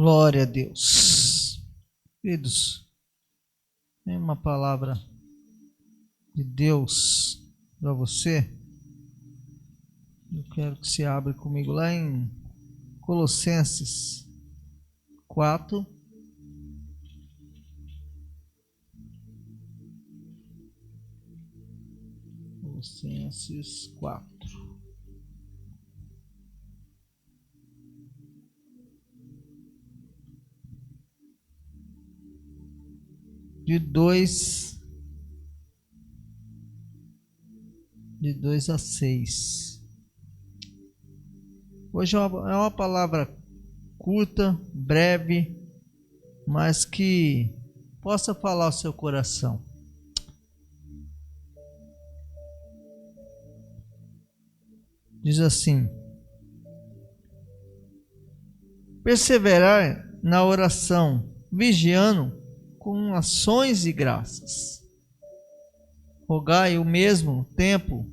Glória a Deus. Queridos, tem uma palavra de Deus para você. Eu quero que você abra comigo lá em Colossenses 4. Colossenses 4. De 2 a 6. Hoje é uma palavra curta, breve, mas que possa falar ao seu coração. Diz assim: perseverar na oração, vigiando com ações e graças. Rogai o mesmo tempo,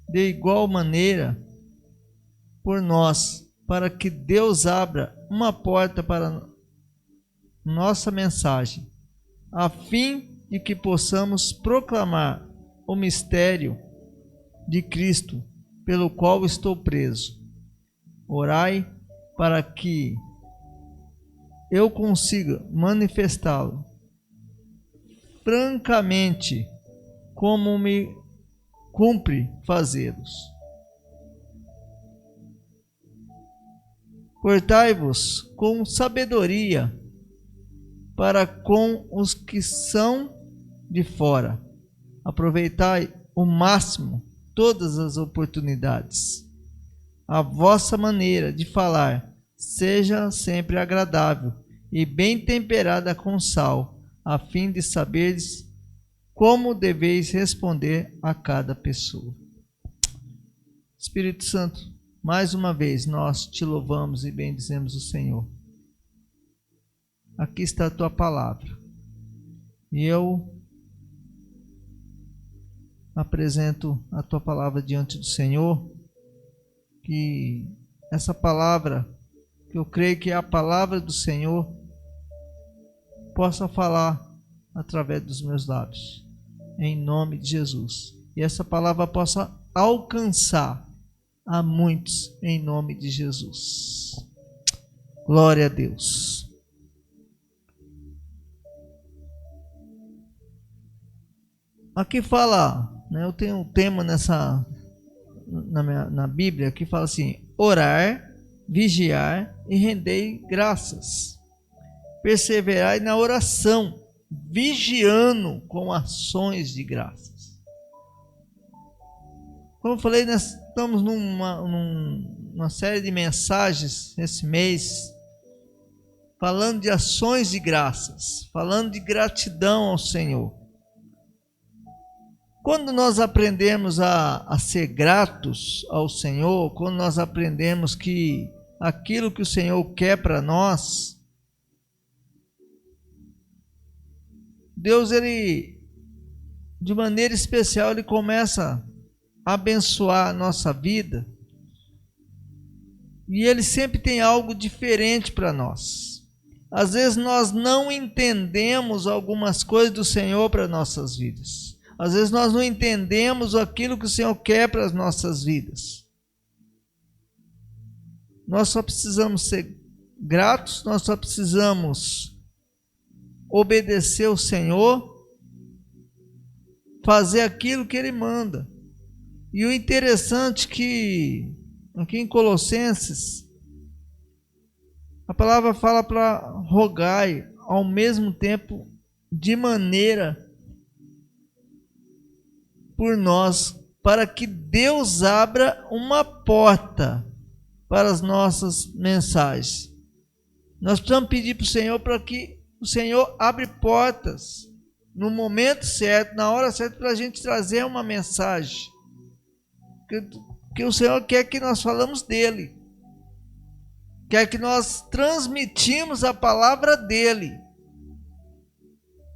de igual maneira, por nós, para que Deus abra uma porta para nossa mensagem, a fim de que possamos proclamar o mistério de Cristo, pelo qual estou preso. Orai para que eu consiga manifestá-lo francamente, como me cumpre fazê-los. Portai-vos com sabedoria para com os que são de fora. Aproveitai o máximo todas as oportunidades. A vossa maneira de falar seja sempre agradável e bem temperada com sal, a fim de saberes como deveis responder a cada pessoa. Espírito Santo, mais uma vez nós te louvamos e bendizemos o Senhor. Aqui está a tua palavra. E eu apresento a tua palavra diante do Senhor, que essa palavra, que eu creio que é a palavra do Senhor, possa falar através dos meus lábios, em nome de Jesus. E essa palavra possa alcançar a muitos, em nome de Jesus. Glória a Deus. Aqui fala, eu tenho um tema na Bíblia que fala assim: orar, vigiar e render graças. Perseverai na oração, vigiando com ações de graças. Como eu falei, nós estamos numa série de mensagens esse mês, falando de ações de graças, falando de gratidão ao Senhor. Quando nós aprendemos a ser gratos ao Senhor, quando nós aprendemos que aquilo que o Senhor quer para nós, Deus, ele, de maneira especial, ele começa a abençoar a nossa vida. E ele sempre tem algo diferente para nós. Às vezes nós não entendemos algumas coisas do Senhor para nossas vidas. Às vezes nós não entendemos aquilo que o Senhor quer para as nossas vidas. Nós só precisamos ser gratos, nós só precisamos obedecer ao Senhor, fazer aquilo que Ele manda. E o interessante é que aqui em Colossenses a palavra fala para rogai ao mesmo tempo de maneira por nós, para que Deus abra uma porta para as nossas mensagens. Nós precisamos pedir para o Senhor para que o Senhor abre portas no momento certo, na hora certa, para a gente trazer uma mensagem. Que o Senhor quer que nós falamos dele. Quer que nós transmitimos a palavra dele.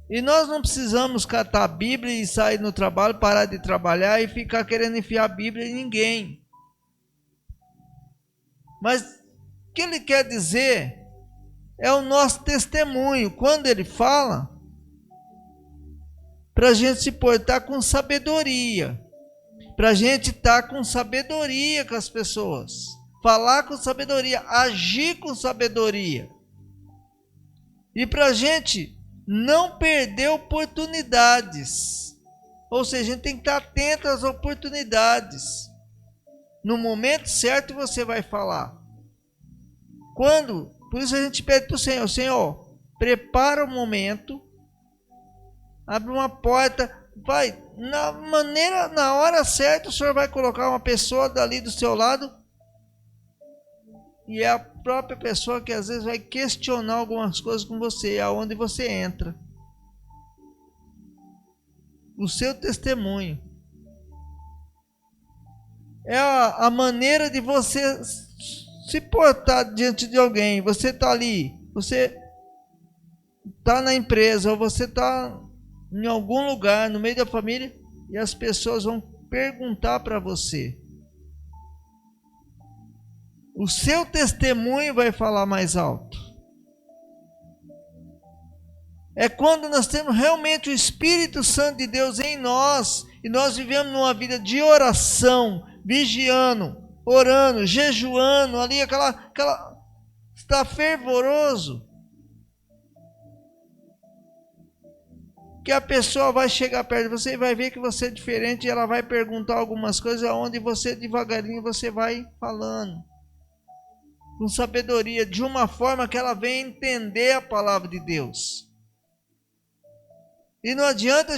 E nós não precisamos catar a Bíblia e sair no trabalho, parar de trabalhar e ficar querendo enfiar a Bíblia em ninguém. Mas o que ele quer dizer é o nosso testemunho. Quando ele fala, para a gente se portar com sabedoria, para a gente estar com sabedoria com as pessoas, falar com sabedoria, agir com sabedoria, e para a gente não perder oportunidades. Ou seja, a gente tem que estar atento às oportunidades. No momento certo você vai falar. Por isso a gente pede para o Senhor: Senhor, prepara o momento, abre uma porta, vai, na hora certa o Senhor vai colocar uma pessoa dali do seu lado, e é a própria pessoa que às vezes vai questionar algumas coisas com você, aonde você entra. O seu testemunho é a maneira de você se portar diante de alguém. Você está ali, você está na empresa, ou você está em algum lugar, no meio da família, e as pessoas vão perguntar para você. O seu testemunho vai falar mais alto. É quando nós temos realmente o Espírito Santo de Deus em nós, e nós vivemos numa vida de oração, vigiando, orando, jejuando, ali está fervoroso, que a pessoa vai chegar perto de você e vai ver que você é diferente, e ela vai perguntar algumas coisas, onde você devagarinho você vai falando com sabedoria, de uma forma que ela venha entender a palavra de Deus. E não adianta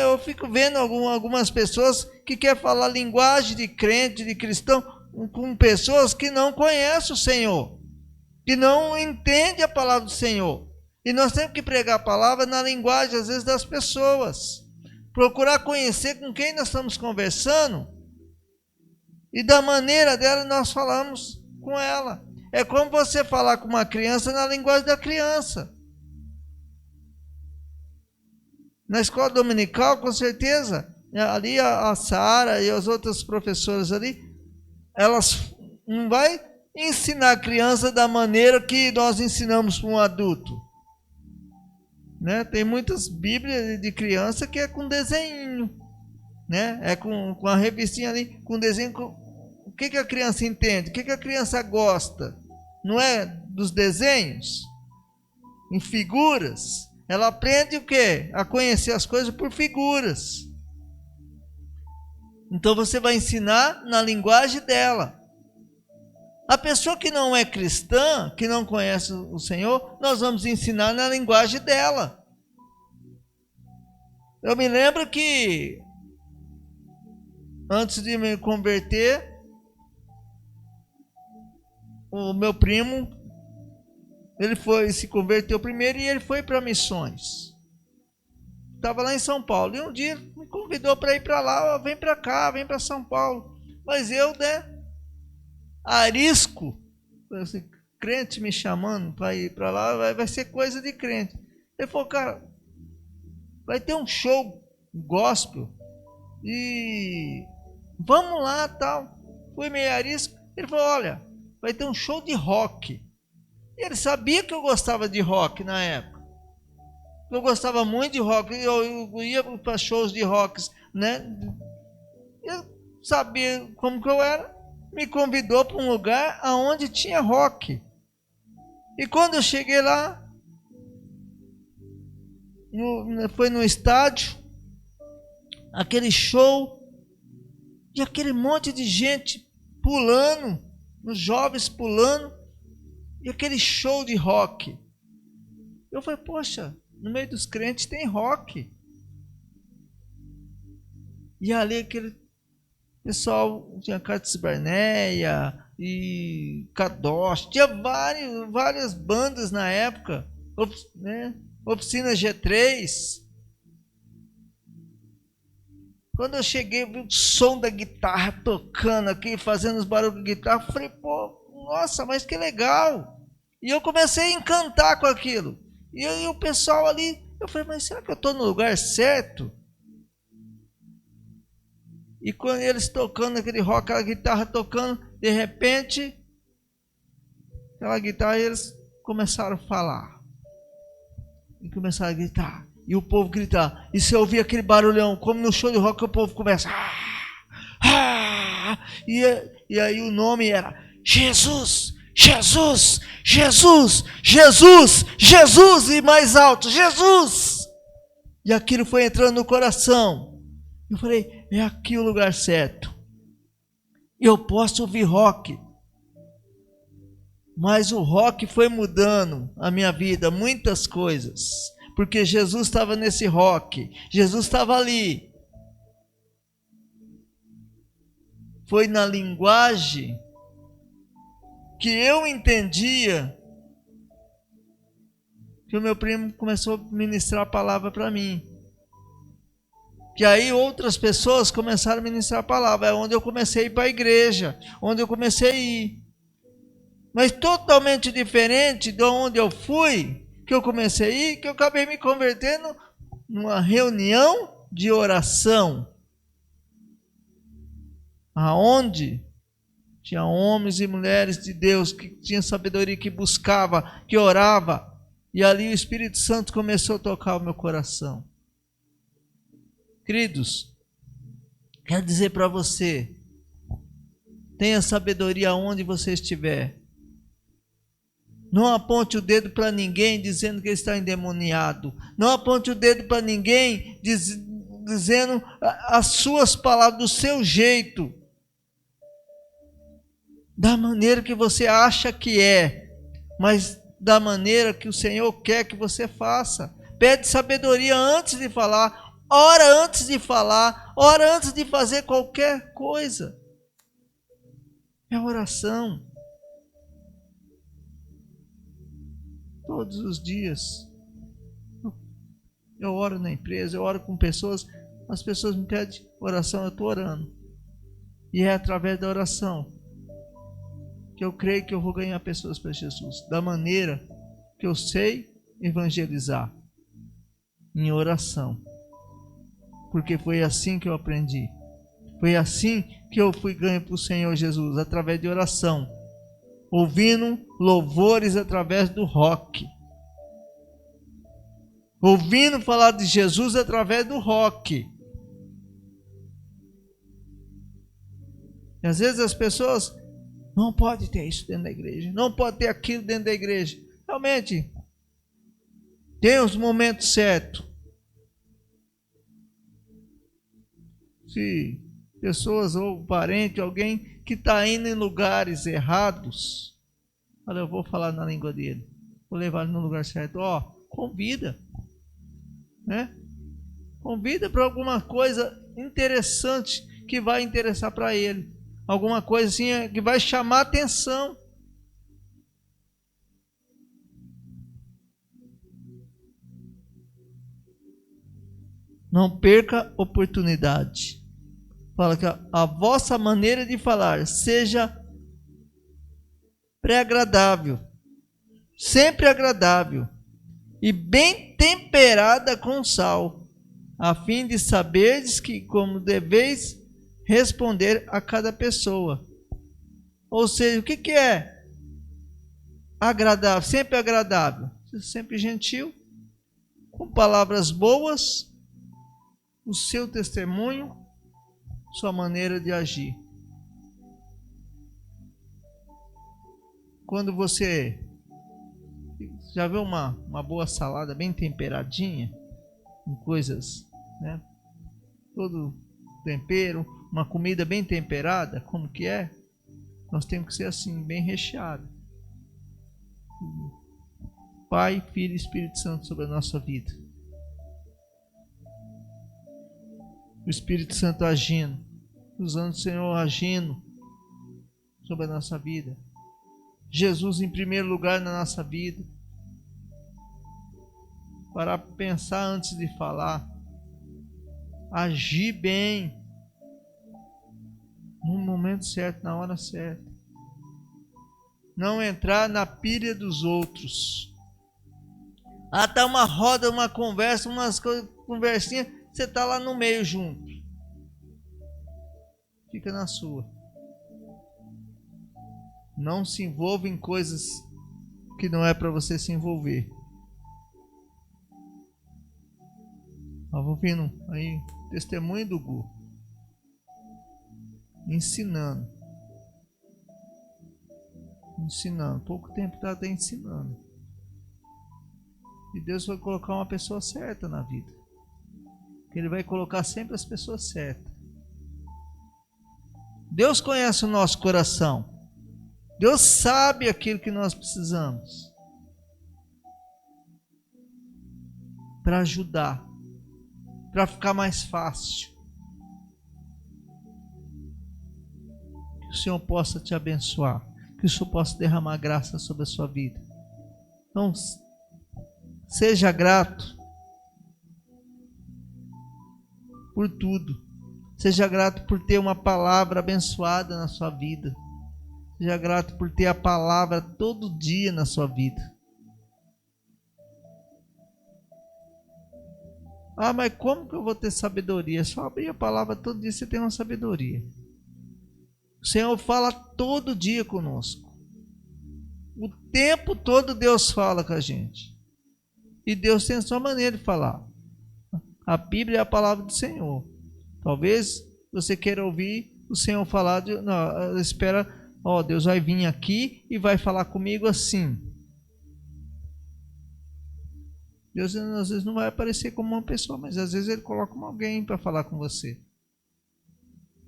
eu fico vendo algumas pessoas que querem falar linguagem de crente, de cristão, com pessoas que não conhecem o Senhor, que não entendem a palavra do Senhor. E nós temos que pregar a palavra na linguagem, às vezes, das pessoas. Procurar conhecer com quem nós estamos conversando, e da maneira dela nós falamos com ela. É como você falar com uma criança na linguagem da criança. Na escola dominical, com certeza, ali a Sara e as outras professoras ali, elas não vai ensinar a criança da maneira que nós ensinamos para um adulto. Né? Tem muitas bíblias de criança que é com desenho, né? É com a revistinha ali, com desenho. O que a criança entende? O que a criança gosta? Não é dos desenhos? Em figuras? Ela aprende o quê? A conhecer as coisas por figuras. Então você vai ensinar na linguagem dela. A pessoa que não é cristã, que não conhece o Senhor, nós vamos ensinar na linguagem dela. Eu me lembro que antes de me converter, o meu primo, ele se converteu primeiro e ele foi para missões. Estava lá em São Paulo. E um dia me convidou para ir para lá. Vem para cá, vem para São Paulo. Mas eu, arisco, assim, crente me chamando para ir para lá, vai ser coisa de crente. Ele falou: cara, vai ter um show gospel e vamos lá, tal. Fui meio arisco. Ele falou: olha, vai ter um show de rock. Ele sabia que eu gostava de rock na época. Eu gostava muito de rock. Eu ia para shows de rock, né? Eu sabia como que eu era. Me convidou para um lugar onde tinha rock. E quando eu cheguei lá, foi no estádio, aquele show, e aquele monte de gente pulando, os jovens pulando, e aquele show de rock. Eu falei: poxa, no meio dos crentes tem rock. E ali aquele pessoal, tinha Curtis Barneia e Kadosh, tinha várias bandas na época, né? Oficina G3. Quando eu cheguei, eu vi o som da guitarra tocando aqui, fazendo os barulhos de guitarra. Eu falei: pô, nossa, mas que legal. E eu comecei a encantar com aquilo. E o pessoal ali, eu falei: mas será que eu estou no lugar certo? E quando eles tocando aquele rock, aquela guitarra tocando, de repente, aquela guitarra, eles começaram a falar. E começaram a gritar. E o povo gritar. E você ouvia aquele barulhão, como no show de rock, o povo começa. E aí o nome era Jesus, Jesus, Jesus, Jesus, Jesus, e mais alto, Jesus. E aquilo foi entrando no coração. Eu falei, é aqui o lugar certo. Eu posso ouvir rock. Mas o rock foi mudando a minha vida, muitas coisas. Porque Jesus estava nesse rock. Jesus estava ali. Foi na linguagem que eu entendia que o meu primo começou a ministrar a palavra para mim. Que aí outras pessoas começaram a ministrar a palavra. É onde eu comecei a ir para a igreja. Onde eu comecei a ir. Mas totalmente diferente de onde eu fui, que eu comecei a ir, que eu acabei me convertendo numa reunião de oração. Aonde tinha homens e mulheres de Deus que tinham sabedoria, que buscava, que orava. E ali o Espírito Santo começou a tocar o meu coração. Queridos, quero dizer para você, tenha sabedoria onde você estiver. Não aponte o dedo para ninguém dizendo que ele está endemoniado. Não aponte o dedo para ninguém dizendo as suas palavras do seu jeito. Da maneira que você acha que é. Mas da maneira que o Senhor quer que você faça. Pede sabedoria antes de falar. Ora antes de falar. Ora antes de fazer qualquer coisa. É oração. Todos os dias. Eu oro na empresa, eu oro com pessoas. As pessoas me pedem oração, eu estou orando. E é através da oração que eu creio que eu vou ganhar pessoas para Jesus. Da maneira que eu sei evangelizar. Em oração. Porque foi assim que eu aprendi. Foi assim que eu fui ganho para o Senhor Jesus. Através de oração. Ouvindo louvores através do rock. Ouvindo falar de Jesus através do rock. E às vezes as pessoas não podem ter isso dentro da igreja. Não pode ter aquilo dentro da igreja. Realmente, tem os momentos certos. Se pessoas ou parente, alguém que está indo em lugares errados, olha, eu vou falar na língua dele, vou levar ele no lugar certo. Convida, né? Convida para alguma coisa interessante que vai interessar para ele, alguma coisa assim que vai chamar atenção. Não perca oportunidade. Fala que a vossa maneira de falar seja pré-agradável, sempre agradável e bem temperada com sal, a fim de saberdes que como deveis responder a cada pessoa. Ou seja, o que é agradável? Sempre agradável, sempre gentil, com palavras boas, o seu testemunho, sua maneira de agir. Quando você já viu uma boa salada bem temperadinha, com coisas, né? Todo tempero, uma comida bem temperada, como que é? Nós temos que ser assim, bem recheado. Pai, Filho e Espírito Santo sobre a nossa vida. O Espírito Santo agindo, usando o Senhor agindo sobre a nossa vida. Jesus em primeiro lugar na nossa vida. Para pensar antes de falar. Agir bem. No momento certo, na hora certa. Não entrar na pilha dos outros. Tá uma roda, uma conversa, umas conversinhas, você está lá no meio junto. Fica na sua. Não se envolva em coisas que não é para você se envolver. Estava ouvindo aí testemunho do Gu, ensinando, pouco tempo está até ensinando, e Deus vai colocar uma pessoa certa na vida, que Ele vai colocar sempre as pessoas certas. Deus conhece o nosso coração, Deus sabe aquilo que nós precisamos para ajudar, para ficar mais fácil. Que o Senhor possa te abençoar, que o Senhor possa derramar graça sobre a sua vida. Então, seja grato por tudo. Seja grato por ter uma palavra abençoada na sua vida. Seja grato por ter a palavra todo dia na sua vida. Ah, mas como que eu vou ter sabedoria? Só abrir a palavra todo dia, você tem uma sabedoria. O Senhor fala todo dia conosco. O tempo todo Deus fala com a gente. E Deus tem a sua maneira de falar. A Bíblia é a palavra do Senhor. Talvez você queira ouvir o Senhor falar, não, espera, Deus vai vir aqui e vai falar comigo assim. Deus às vezes não vai aparecer como uma pessoa, mas às vezes Ele coloca alguém para falar com você.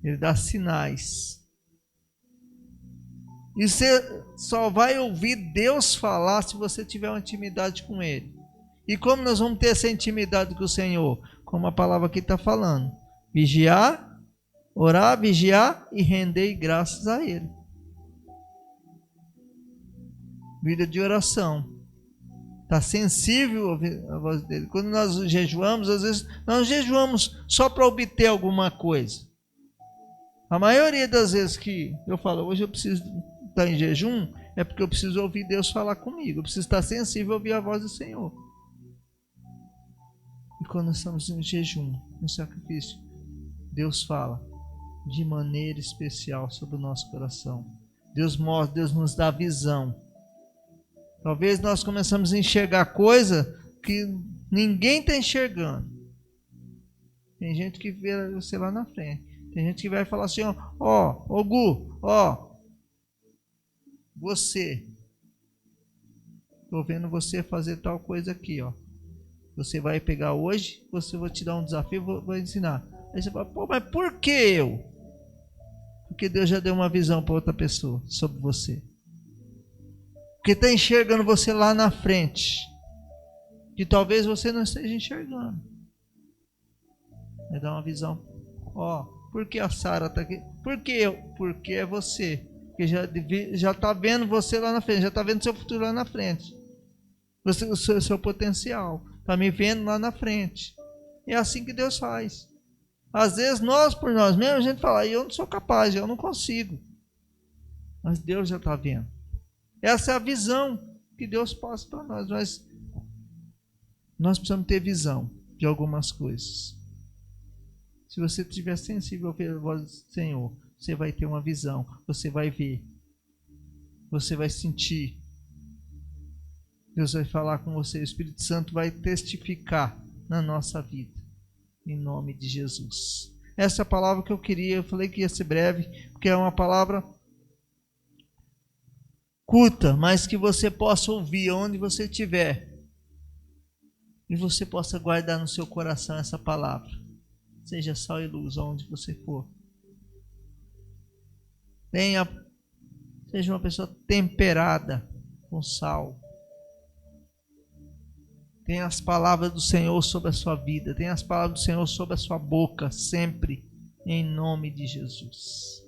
Ele dá sinais. E você só vai ouvir Deus falar se você tiver uma intimidade com Ele. E como nós vamos ter essa intimidade com o Senhor? Como a palavra aqui está falando. Vigiar, orar, vigiar e render graças a Ele. Vida de oração. Está sensível a voz dele. Quando nós jejuamos, às vezes nós jejuamos só para obter alguma coisa. A maioria das vezes que eu falo, hoje eu preciso estar em jejum, é porque eu preciso ouvir Deus falar comigo. Eu preciso estar sensível a ouvir a voz do Senhor. E quando nós estamos em jejum, no sacrifício, Deus fala de maneira especial sobre o nosso coração. Deus mostra, Deus nos dá visão. Talvez nós começamos a enxergar coisa que ninguém está enxergando. Tem gente que vê você lá na frente. Tem gente que vai falar assim, Gu, você. Estou vendo você fazer tal coisa aqui, Você vai pegar hoje, vou te dar um desafio, vou ensinar. Aí você fala, mas por que eu? Porque Deus já deu uma visão para outra pessoa sobre você. Porque está enxergando você lá na frente, que talvez você não esteja enxergando. Vai dar uma visão. Por que a Sara está aqui? Por que eu? Porque é você. Porque já está vendo você lá na frente, já está vendo seu futuro lá na frente. O seu potencial. Está me vendo lá na frente. É assim que Deus faz. Às vezes nós, por nós mesmos, a gente fala, eu não sou capaz, eu não consigo. Mas Deus já está vendo. Essa é a visão que Deus passa para nós. Mas nós precisamos ter visão de algumas coisas. Se você estiver sensível a ouvir a voz do Senhor, você vai ter uma visão. Você vai ver. Você vai sentir. Deus vai falar com você. O Espírito Santo vai testificar na nossa vida. Em nome de Jesus. Essa é a palavra que eu queria. Eu falei que ia ser breve, porque é uma palavra curta, mas que você possa ouvir onde você estiver. E você possa guardar no seu coração essa palavra. Seja sal e luz onde você for. Seja uma pessoa temperada com sal. Tenha as palavras do Senhor sobre a sua vida. Tenha as palavras do Senhor sobre a sua boca, sempre, em nome de Jesus.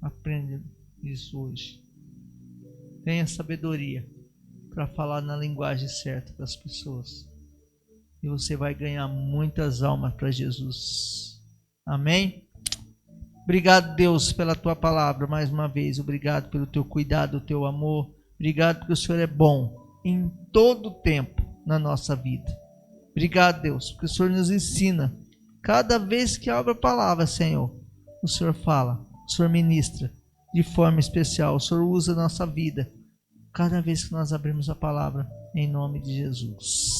Aprenda isso hoje. Tenha sabedoria para falar na linguagem certa para as pessoas. E você vai ganhar muitas almas para Jesus. Amém? Obrigado, Deus, pela tua palavra mais uma vez. Obrigado pelo teu cuidado, o teu amor. Obrigado porque o Senhor é bom em todo o tempo na nossa vida. Obrigado, Deus, porque o Senhor nos ensina. Cada vez que abre a palavra, Senhor, o Senhor fala, o Senhor ministra de forma especial. O Senhor usa a nossa vida cada vez que nós abrimos a palavra, em nome de Jesus.